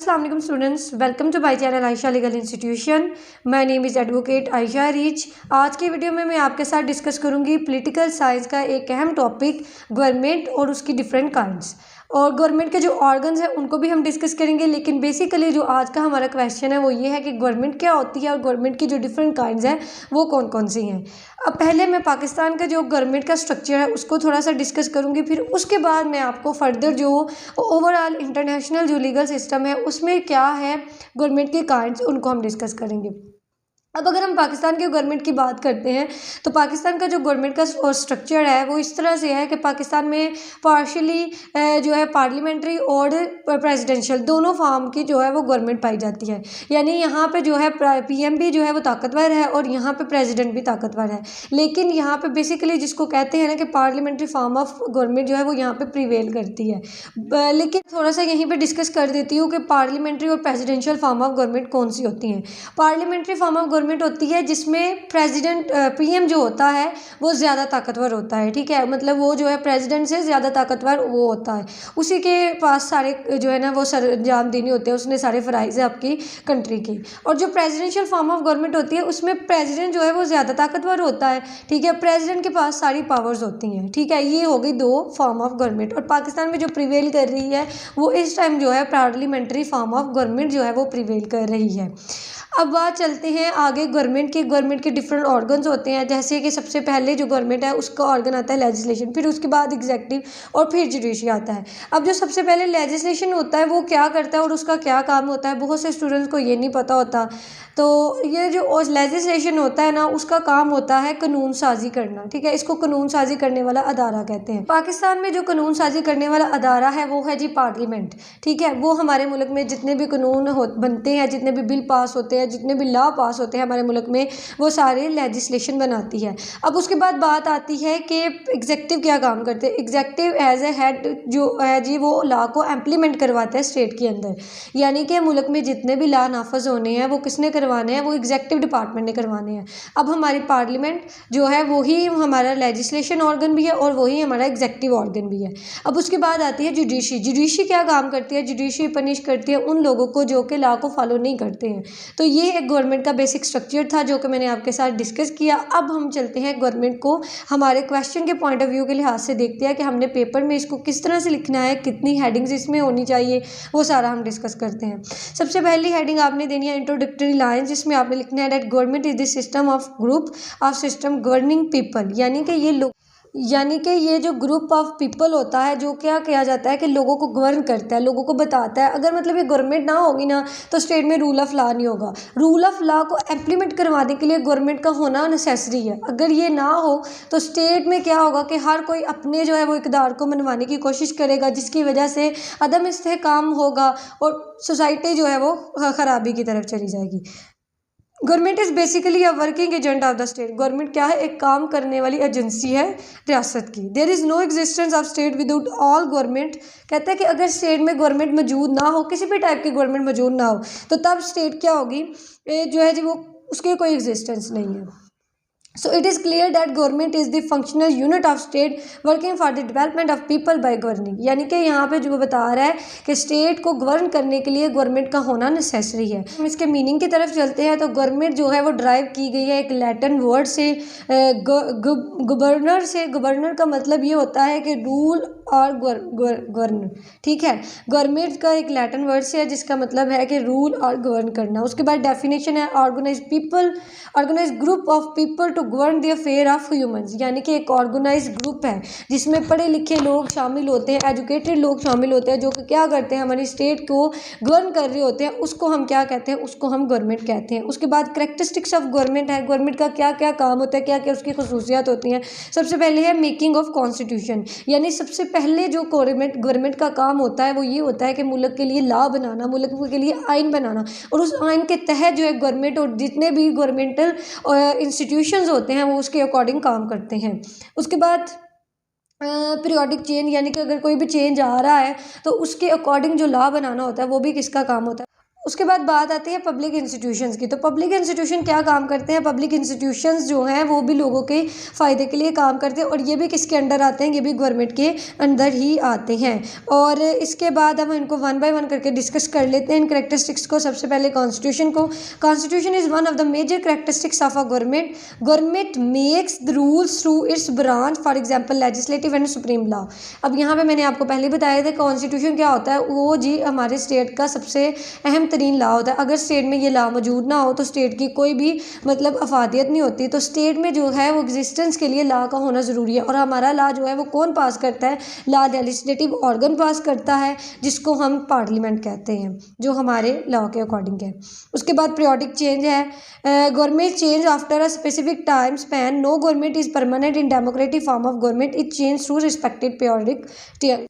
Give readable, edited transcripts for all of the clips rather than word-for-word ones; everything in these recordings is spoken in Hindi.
अस्सलाम वालेकुम students, welcome to my channel Ayesha legal institution. My name is advocate Ayesha Rich. आज की वीडियो में मैं आपके साथ डिस्कस करूंगी पॉलिटिकल साइंस का एक अहम टॉपिक गवर्नमेंट और उसकी डिफरेंट काइंड्स, और गवर्नमेंट के जो ऑर्गन्स हैं उनको भी हम डिस्कस करेंगे। लेकिन बेसिकली जो आज का हमारा क्वेश्चन है वो ये है कि गवर्नमेंट क्या होती है और गवर्नमेंट की जो डिफरेंट काइंड्स हैं वो कौन कौन सी हैं। अब पहले मैं पाकिस्तान का जो गवर्नमेंट का स्ट्रक्चर है उसको थोड़ा सा डिस्कस करूंगी, फिर उसके बाद मैं आपको फर्दर जो ओवरऑल इंटरनेशनल जो लीगल सिस्टम है उसमें क्या है गवर्नमेंट के काइंड्स उनको हम डिस्कस करेंगे। अब अगर हम पाकिस्तान के गवर्नमेंट की बात करते हैं तो पाकिस्तान का जो गवर्नमेंट का स्ट्रक्चर है वो इस तरह से है कि पाकिस्तान में पार्शली जो है पार्लियामेंट्री और प्रेसिडेंशियल दोनों फॉर्म की जो है वो गवर्नमेंट पाई जाती है। यानी यहाँ पे जो है पीएम भी जो है वो ताकतवर है और यहाँ पे प्रेसिडेंट भी ताकतवर है। लेकिन यहाँ पे बेसिकली जिसको कहते हैं ना कि पार्लियामेंट्री फॉर्म ऑफ गवर्नमेंट जो है वो यहाँ पे प्रिवेल करती है। लेकिन थोड़ा सा यहीं पर डिस्कस कर देती हूँ कि पार्लियामेंट्री और प्रेसिडेंशियल फॉर्म ऑफ गवर्नमेंट कौन सी होती हैं। पार्लियामेंट्री फॉर्म ऑफ गवर्नमेंट होती है जिसमें प्रेसिडेंट पीएम जो होता है वो ज़्यादा ताकतवर होता है, ठीक है, मतलब वो जो है प्रेसिडेंट से ज़्यादा ताकतवर वो होता है, उसी के पास सारे जो है ना वो सर अंजाम देने होते हैं, उसने सारे फ़राइज़ है आपकी कंट्री की। और जो प्रेसिडेंशियल फॉर्म ऑफ गवर्नमेंट होती है उसमें प्रेसिडेंट जो है वो ज़्यादा ताकतवर होता है, ठीक है, प्रेसिडेंट के पास सारी पावर्स होती हैं, ठीक है। ये हो गई दो फॉर्म ऑफ गवर्नमेंट, और पाकिस्तान में जो प्रिवेल कर रही है वो इस टाइम जो है पार्लियामेंट्री फॉर्म ऑफ गवर्नमेंट जो है वो प्रिवेल कर रही है। अब बात चलते हैं आगे गवर्नमेंट के डिफरेंट ऑर्गन्स होते हैं, जैसे कि सबसे पहले जो गवर्नमेंट है उसका ऑर्गन आता है लेजिस्लेशन, फिर उसके बाद एग्जीक्यूटिव और फिर जुडिशरी आता है। अब जो सबसे पहले लेजिस्लेशन होता है वो क्या करता है और उसका क्या काम होता है, बहुत से स्टूडेंट्स को ये नहीं पता होता। तो ये जो लेजिस्लेशन होता है ना उसका काम होता है कानून साजी करना, ठीक है, इसको कानून साजी करने वाला अदारा कहते हैं। पाकिस्तान में जो कानून साजी करने वाला अदारा है वो है जी पार्लियामेंट, ठीक है। वो हमारे मुल्क में जितने भी कानून बनते हैं, जितने भी बिल पास होते हैं, जितने भी लॉ पास होते हैं हमारे मुल्क में, वो सारे लेजिस्लेशन बनाती है। अब उसके बाद बात आती है कि एग्जेक्टिव क्या काम करते हैं। एग्जेक्टिव एज ए हेड जो है जी वो लॉ को इम्प्लीमेंट करवाता है स्टेट के अंदर, यानी कि मुल्क में जितने भी लॉ नाफज होने हैं वो किसने करवाने हैं, वो एग्जेक्टिव डिपार्टमेंट ने करवाने हैं। अब हमारी पार्लियामेंट जो है वही हमारा लेजिस्लेशन ऑर्गन भी है और वही हमारा एग्जेक्टिव ऑर्गन भी है। अब उसके बाद आती है जुडिशरी। जुडिशरी क्या काम करती है, जुडिशरी पनिश करती है उन लोगों को जो कि लॉ को फॉलो नहीं करते हैं। तो ये एक गवर्नमेंट का बेसिक स्ट्रक्चर था जो कि मैंने आपके साथ डिस्कस किया। अब हम चलते हैं गवर्नमेंट को हमारे क्वेश्चन के पॉइंट ऑफ व्यू के लिहाज से देखते हैं कि हमने पेपर में इसको किस तरह से लिखना है, कितनी हेडिंग्स इसमें होनी चाहिए, वो सारा हम डिस्कस करते हैं। सबसे पहली हेडिंग आपने देनी है इंट्रोडक्टरी लाइन, जिसमें आपने लिखना है that government is the system of group of system governing people, यानी कि ये जो ग्रुप ऑफ पीपल होता है जो क्या किया जाता है कि लोगों को गवर्न करता है, लोगों को बताता है। अगर मतलब ये गवर्नमेंट ना होगी ना तो स्टेट में रूल ऑफ लॉ नहीं होगा। रूल ऑफ लॉ को इम्प्लीमेंट करवाने के लिए गवर्नमेंट का होना नेसेसरी है। अगर ये ना हो तो स्टेट में क्या होगा कि हर कोई अपने जो है वो इक़दार को मनवाने की कोशिश करेगा, जिसकी वजह से अदम इस्तेहकाम होगा और सोसाइटी जो है वो ख़राबी की तरफ चली जाएगी। Government is basically a working agent of the state. Government क्या है, एक काम करने वाली एजेंसी है रियासत की। There is no existence of state without all government. कहता है कि अगर स्टेट में गवर्नमेंट मौजूद ना हो, किसी भी टाइप की गवर्नमेंट मौजूद ना हो, तो तब स्टेट क्या होगी, जो है जी वो उसकी कोई एग्जिस्टेंस नहीं है। So it is clear that government is the functional unit of state working for the development of people by governing। यानी कि यहाँ पे जो बता रहा है कि स्टेट को गवर्न करने के लिए गवर्नमेंट का होना नेसेसरी है। हम इसके मीनिंग की तरफ चलते हैं तो गवर्नमेंट जो है वो ड्राइव की गई है एक लैटिन वर्ड से, गवर्नर से। गवर्नर का मतलब ये होता है कि रूल और गवर्न, ठीक है। गवर्नमेंट का एक लैटिन वर्ड से है जिसका मतलब है कि रूल और गवर्न करना। उसके बाद डेफिनेशन है organise group of people to govern the affair of humans, यानी कि एक ऑर्गेनाइज ग्रुप है जिसमें पढ़े लिखे लोग शामिल होते हैं, एजुकेटेड लोग शामिल होते हैं, जो कि क्या करते हैं, हमारी स्टेट को गवर्न कर रहे होते हैं। उसको हम क्या कहते हैं, उसको हम गवर्नमेंट कहते हैं। उसके बाद करेक्टरिस्टिक्स ऑफ गवर्नमेंट है, गवर्नमेंट का क्या क्या काम होता है, क्या क्या उसकी खसूसियात होती हैं। सबसे पहले है मेकिंग ऑफ कॉन्स्टिट्यूशन, यानी सबसे पहले जो गवर्नमेंट का काम होता है वो ये होता है कि मुल्क के लिए लॉ बनाना, मुल्क के लिए आइन बनाना, और उस आइन के तहत जो है गवर्नमेंट और जितने भी गवर्नमेंटल इंस्टीट्यूशंस होते हैं वो उसके अकॉर्डिंग काम करते हैं। उसके बाद पीरियोडिक चेंज, यानी कि अगर कोई भी चेंज आ रहा है तो उसके अकॉर्डिंग जो लॉ बनाना होता है वो भी किसका काम होता है, उसके बाद बात आती है पब्लिक इंस्टीट्यूशंस की। तो पब्लिक इंस्टीट्यूशन क्या काम करते हैं? पब्लिक इंस्टीट्यूशंस जो हैं वो भी लोगों के फ़ायदे के लिए काम करते हैं और ये भी किसके अंडर आते हैं? ये भी गवर्नमेंट के अंदर ही आते हैं। और इसके बाद हम इनको वन बाय वन करके डिस्कस कर लेते हैं इन करेक्टरिस्टिक्स को। सबसे पहले कॉन्स्टिट्यूशन को। Constitution is one of the major characteristics of a government. Government makes the rules through its branch, for example legislative and supreme law. अब यहाँ पे मैंने आपको पहले बताया था कॉन्स्टिट्यूशन क्या होता है, वो जी हमारे स्टेट का सबसे अहम तरीन लॉ होता है। अगर स्टेट में ये लॉ मौजूद ना हो तो स्टेट की कोई भी मतलब अफादियत नहीं होती। तो स्टेट में जो है वो एग्जिस्टेंस के लिए लॉ का होना ज़रूरी है। और हमारा लॉ जो है वो कौन पास करता है? लॉ लेजिस्लेटिव ऑर्गन पास करता है, जिसको हम पार्लियामेंट कहते हैं, जो हमारे लॉ के अकॉर्डिंग है। उसके बाद पीरियोडिक चेंज है। Government change after a specific time span. No government is permanent in democratic form of government, it change through respected periodic.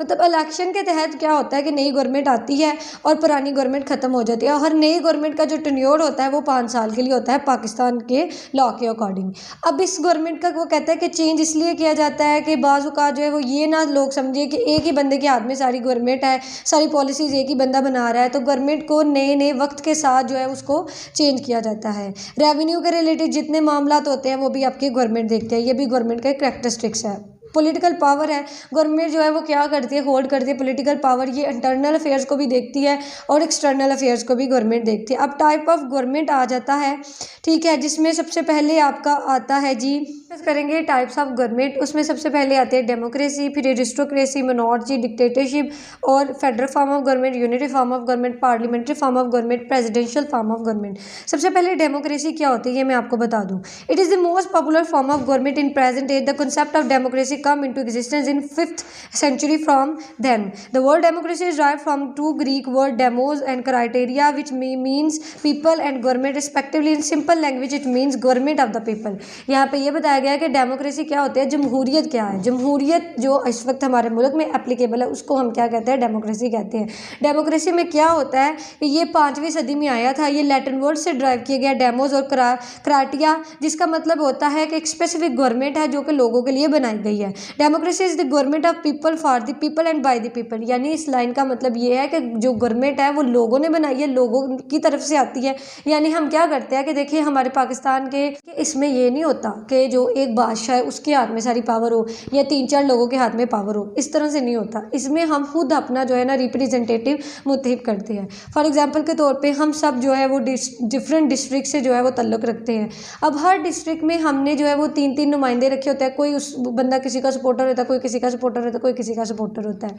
मतलब इलेक्शन के तहत क्या होता है कि नई गवर्नमेंट आती है और पुरानी गवर्नमेंट ख़त्म हो जाती है। और हर नई गवर्नमेंट का जो टेन्योर होता है वो 5 साल के लिए होता है पाकिस्तान के लॉ के अकॉर्डिंग। अब इस गवर्नमेंट का वो कहता है कि चेंज इसलिए किया जाता है कि बाज़ औक़ात जो है वो ये ना लोग समझे कि एक ही बंदे के हाथ में सारी गवर्नमेंट है, सारी पॉलिसीज़ एक ही बंदा बना रहा है। तो गवर्नमेंट को नए नए वक्त के साथ जो है उसको चेंज किया जाता है। रेवेन्यू के रिलेटेड जितने मामला होते हैं वो भी आपकी गवर्नमेंट देखते हैं। ये भी गवर्नमेंट का करेक्टरिस्टिक्स है। पॉलिटिकल पावर है। गवर्नमेंट जो है वो क्या करती है? होल्ड करती है पॉलिटिकल पावर। ये इंटरनल अफेयर्स को भी देखती है और एक्सटर्नल अफेयर्स को भी गवर्नमेंट देखती है। अब टाइप ऑफ गवर्नमेंट आ जाता है, ठीक है, जिसमें सबसे पहले आपका आता है जी, करेंगे टाइप्स ऑफ गवर्नमेंट। उसमें सबसे पहले आते हैं डेमोक्रेसी, फिर एरिस्टोक्रेसी, मोनार्ची, डिक्टेटरशिप और federal form of government, unity form of government, parliamentary form of government, presidential form of government. सबसे पहले डेमोक्रेसी क्या होती है ये मैं आपको बता दूं। It is the most popular form of government in present age. The concept of democracy come into existence in 5th century from then. The word democracy is derived from two Greek word demos and criteria, which means people and government respectively. In simple language it means government of the people. यहाँ पे ये बताया गया है कि डेमोक्रेसी क्या होती है, जमहूरियत क्या है। जमहूरियत जो इस वक्त हमारे मुल्क में एप्लीकेबल है उसको हम क्या कहते हैं? डेमोक्रेसी कहते हैं। डेमोक्रेसी में क्या होता है कि ये 5वीं सदी में आया था। ये लैटिन वर्ड से ड्राइव किया गया, डेमोज और क्राटिया, जिसका मतलब होता है कि एक स्पेसिफिक गवर्नमेंट है जो कि लोगों के लिए बनाई गई है। Democracy is the government of people for the people and by the people. यानी इस लाइन का मतलब ये है कि जो गवर्नमेंट है वो लोगों ने बनाई है, लोगों की तरफ से आती है। यानी हम क्या करते हैं कि देखिए हमारे पाकिस्तान के इसमें ये नहीं होता कि जो एक बादशाह है उसके हाथ में सारी पावर हो या 3-4 लोगों के हाथ में पावर हो, इस तरह से नहीं होता। इसमें हम खुद अपना जो है ना रिप्रेजेंटेटिव मुंतखब करते हैं। फॉर एग्जाम्पल के तौर पर हम सब जो है वो डिफरेंट डिस्ट्रिक्ट से जो है वो तल्लुक़ रखते हैं। अब हर डिस्ट्रिक्ट में हमने जो है वो 3-3 नुमाइंदे रखे होते हैं। कोई उस बंदा किसी का सपोर्टर होता है, कोई किसी का सपोर्टर होता है, कोई किसी का सपोर्टर होता है।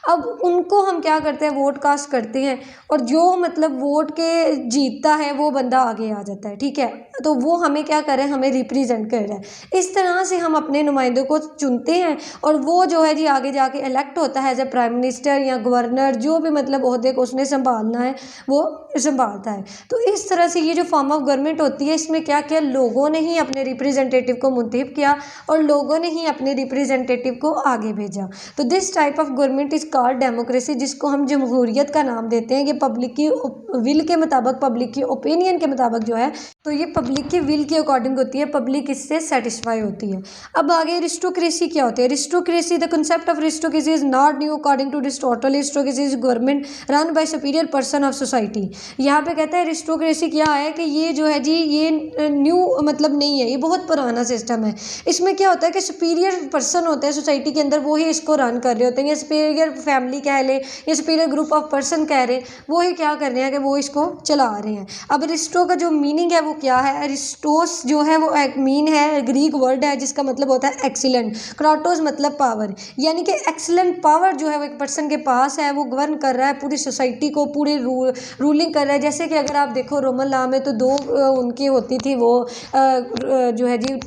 अब उनको हम क्या करते हैं? वोट कास्ट करते हैं और जो मतलब वोट के जीतता है वो बंदा आगे आ जाता है, ठीक है। तो वो हमें क्या कर रहा है? हमें रिप्रेजेंट कर रहा है। इस तरह से हम अपने नुमाइंदों को चुनते हैं और वो जो है जी आगे जाके इलेक्ट होता है एज ए प्राइम मिनिस्टर या गवर्नर, जो भी मतलब ओहदे को उसने संभालना है वो संभालता है। तो इस तरह से ये जो फॉर्म ऑफ गवर्नमेंट होती है इसमें क्या किया? लोगों ने ही अपने रिप्रेजेंटेटिव को मुंतखब किया और लोगों ने ही अपने रिप्रेजेंटेटिव को आगे भेजा। तो this type of government is called democracy, जिसको हम जमहूरियत का नाम देते हैं। ये पब्लिक की विल के मुताबिक, पब्लिक की ओपिनियन के मुताबिक जो है, तो ये पब्लिक की विल के अकॉर्डिंग होती है, पब्लिक इससे सेटिस्फाई होती है। अब आगे एरिस्टोक्रेसी क्या होती है? Aristocracy, the concept of aristocracy is not new according to Aristotle. Aristocracy is government run by superior person of society. यहाँ पे कहता है एरिस्टोक्रेसी क्या है कि ये जो है जी ये न्यू मतलब नहीं है, ये बहुत पुराना सिस्टम है। इसमें क्या होता है कि सुपीरियर पर्सन होते हैं सोसाइटी के अंदर, वो ही इसको रन कर रहे होते हैं, या सुपीरियर फैमिली कह ले या सुपीरियर ग्रुप ऑफ पर्सन कह रहे, वो ही क्या कर रहे हैं कि वो इसको चला रहे हैं। अब एरिस्टो का जो मीनिंग है वो क्या है? एरिस्टोस जो है वो एक मीन है, ग्रीक वर्ड है जिसका मतलब होता है एक्सीलेंट। क्राटोस मतलब पावर, यानी कि एक्सीलेंट पावर जो है वो एक पर्सन के पास है, वो गवर्न कर रहा है पूरी सोसाइटी को, पूरी रूलिंग कर रहा है। जैसे कि अगर आप देखो रोमन लॉ में तो 2 उनकी होती थी वो जो है जी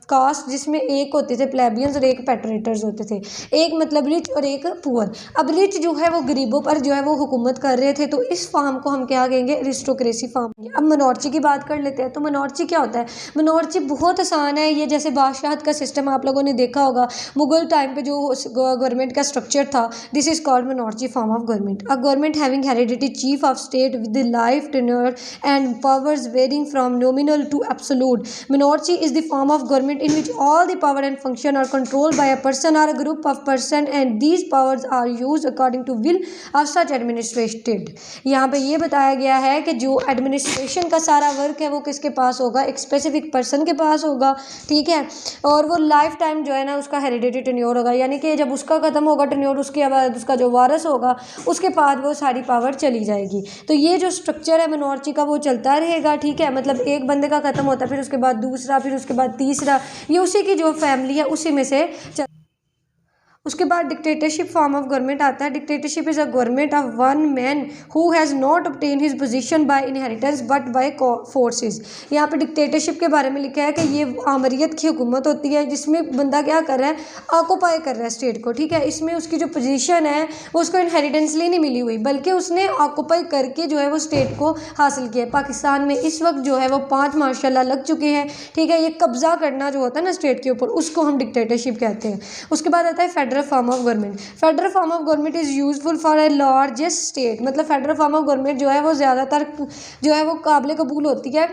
कास्ट, जिसमें एक होते थे प्लेबियंस और एक पैट्रेटर्स होते थे, एक मतलब रिच और एक पुअर। अब रिच जो है वो गरीबों पर जो है वो हुकूमत कर रहे थे, तो इस फॉर्म को हम क्या कहेंगे? Aristocracy form. अब मोनार्ची की बात कर लेते हैं। तो मोनार्ची क्या होता है? मोनार्ची बहुत आसान है। ये जैसे बादशाहत का सिस्टम आप लोगों ने देखा होगा मुगल टाइम पे जो गवर्नमेंट का स्ट्रक्चर था, this is called monarchy form of government. A government having heredity chief of state with the life tenure and powers varying from nominal to absolute. Monarchy is the form of government in which all the power and function are controlled by a person or a group of person and these powers are used according to will of such administrated। यहाँ पे ये बताया गया है कि जो एडमिनिस्ट्रेशन का सारा वर्क है वो किसके पास होगा, एक स्पेसिफिक पर्सन के पास होगा, ठीक है। और वो लाइफ टाइम जो है ना उसका हेरिडिटी टेन्योर होगा, यानी कि जब उसका ख़त्म होगा टेन्योर, उसके बाद उसका जो वारिस होगा उसके बाद वो सारी पावर चली जाएगी। तो ये जो स्ट्रक्चर है मोनार्ची का वो चलता रहेगा, ठीक है। मतलब एक बंदे का ख़त्म होता है, फिर उसके बाद दूसरा, फिर उसके बाद तीसरा, ये उसी की जो फैमिली है उसी में से उसके बाद डिक्टेटरशिप फॉर्म ऑफ गवर्नमेंट आता है। Dictatorship is a government of one man who has not obtain his position by inheritance but by forces. यहाँ पे डिक्टेटरशिप के बारे में लिखा है कि ये आमरियत की हुकूमत होती है जिसमें बंदा क्या कर रहा है, ऑक्यूपाई कर रहा है स्टेट को, ठीक है। इसमें उसकी जो पोजीशन है वो उसको इनहेरिटेंसली नहीं मिली हुई, बल्कि उसने ऑक्यूपाई करके जो है वो स्टेट को हासिल किया है। पाकिस्तान में इस वक्त जो है वो 5 माशाल्लाह लग चुके हैं, ठीक है। ये कब्जा करना जो होता है ना स्टेट के ऊपर, उसको हम डिक्टेटरशिप कहते हैं। उसके बाद आता है federal form of government. Federal form of government is useful for a largest state. मतलब फेडरल फॉर्म ऑफ गवर्नमेंट जो है वो ज़्यादातर जो है वो काबिल कबूल होती है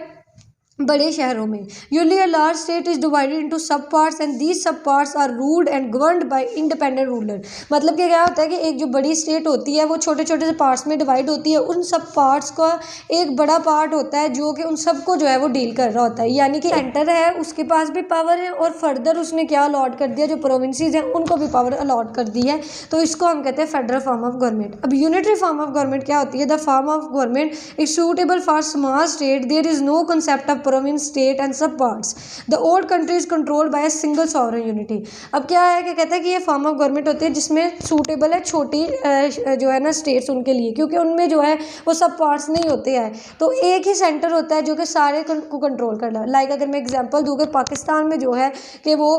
बड़े शहरों में। Usually a large state is divided into sub parts and these sub parts are ruled and governed by independent ruler. मतलब कि क्या होता है कि एक जो बड़ी स्टेट होती है वो छोटे छोटे से पार्ट्स में डिवाइड होती है, उन सब पार्ट्स का एक बड़ा पार्ट होता है जो कि उन सबको जो है वो डील कर रहा होता है। यानी कि सेंटर है उसके पास भी पावर है और फर्दर उसने क्या अलॉट कर दिया, जो प्रोविंसेस हैं उनको भी पावर अलॉट कर दी है। तो इसको हम कहते हैं फेडरल फॉर्म ऑफ गवर्नमेंट। अब यूनिटरी फॉर्म ऑफ गवर्नमेंट क्या होती है, the form of government is suitable for small state, there is no concept of province state and सब parts, the old country is controlled by a single sovereign unity। अब क्या है कि कहते हैं कि ये फॉर्म ऑफ गवर्नमेंट होती है जिसमें सूटेबल है छोटी जो है ना स्टेट्स उनके लिए, क्योंकि उनमें जो है वो सब पार्ट्स नहीं होते हैं, तो एक ही सेंटर होता है जो कि सारे को कंट्रोल कर रहा है। लाइक अगर मैं एग्जांपल दूँ कि पाकिस्तान में जो है कि वो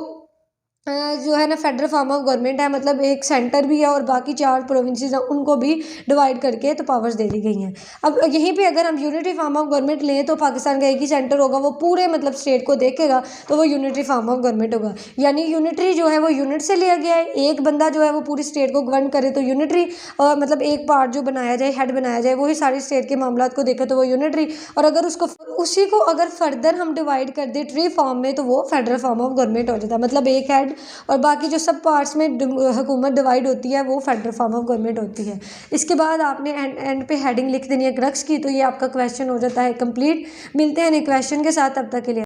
जो है ना फेडरल फॉर्म ऑफ गवर्नमेंट है, मतलब एक सेंटर भी है और बाकी 4 प्रोविंसेस हैं उनको भी डिवाइड करके तो पावर्स दे दी गई हैं। अब यहीं पे अगर हम यूनिटरी फॉर्म ऑफ गवर्नमेंट लें तो पाकिस्तान का एक ही सेंटर होगा, वो पूरे मतलब स्टेट को देखेगा, तो वो यूनिटरी फॉर्म ऑफ गवर्नमेंट होगा। यानी यूनिटरी जो है वो यूनिट से लिया गया है, एक बंदा जो है वो पूरी स्टेट को गवर्न करे तो यूनिटरी, और मतलब एक पार्ट जो बनाया जाए, हेड बनाया जाए, वही सारी स्टेट के मामला को देखे तो वो यूनिटरी, और अगर उसको उसी को अगर फर्दर हम डिवाइड कर दे ट्री फॉर्म में तो वो फेडरल फॉर्म ऑफ गवर्नमेंट हो जाता है। मतलब एक हेड और बाकी जो सब पार्ट्स में हुकूमत डिवाइड होती है वो फेडरल फॉर्म ऑफ गवर्नमेंट होती है। इसके बाद आपने एंड पे हेडिंग लिख देनी है क्रक्स की, तो ये आपका क्वेश्चन हो जाता है कंप्लीट। मिलते हैं नए क्वेश्चन के साथ, तब तक के लिए।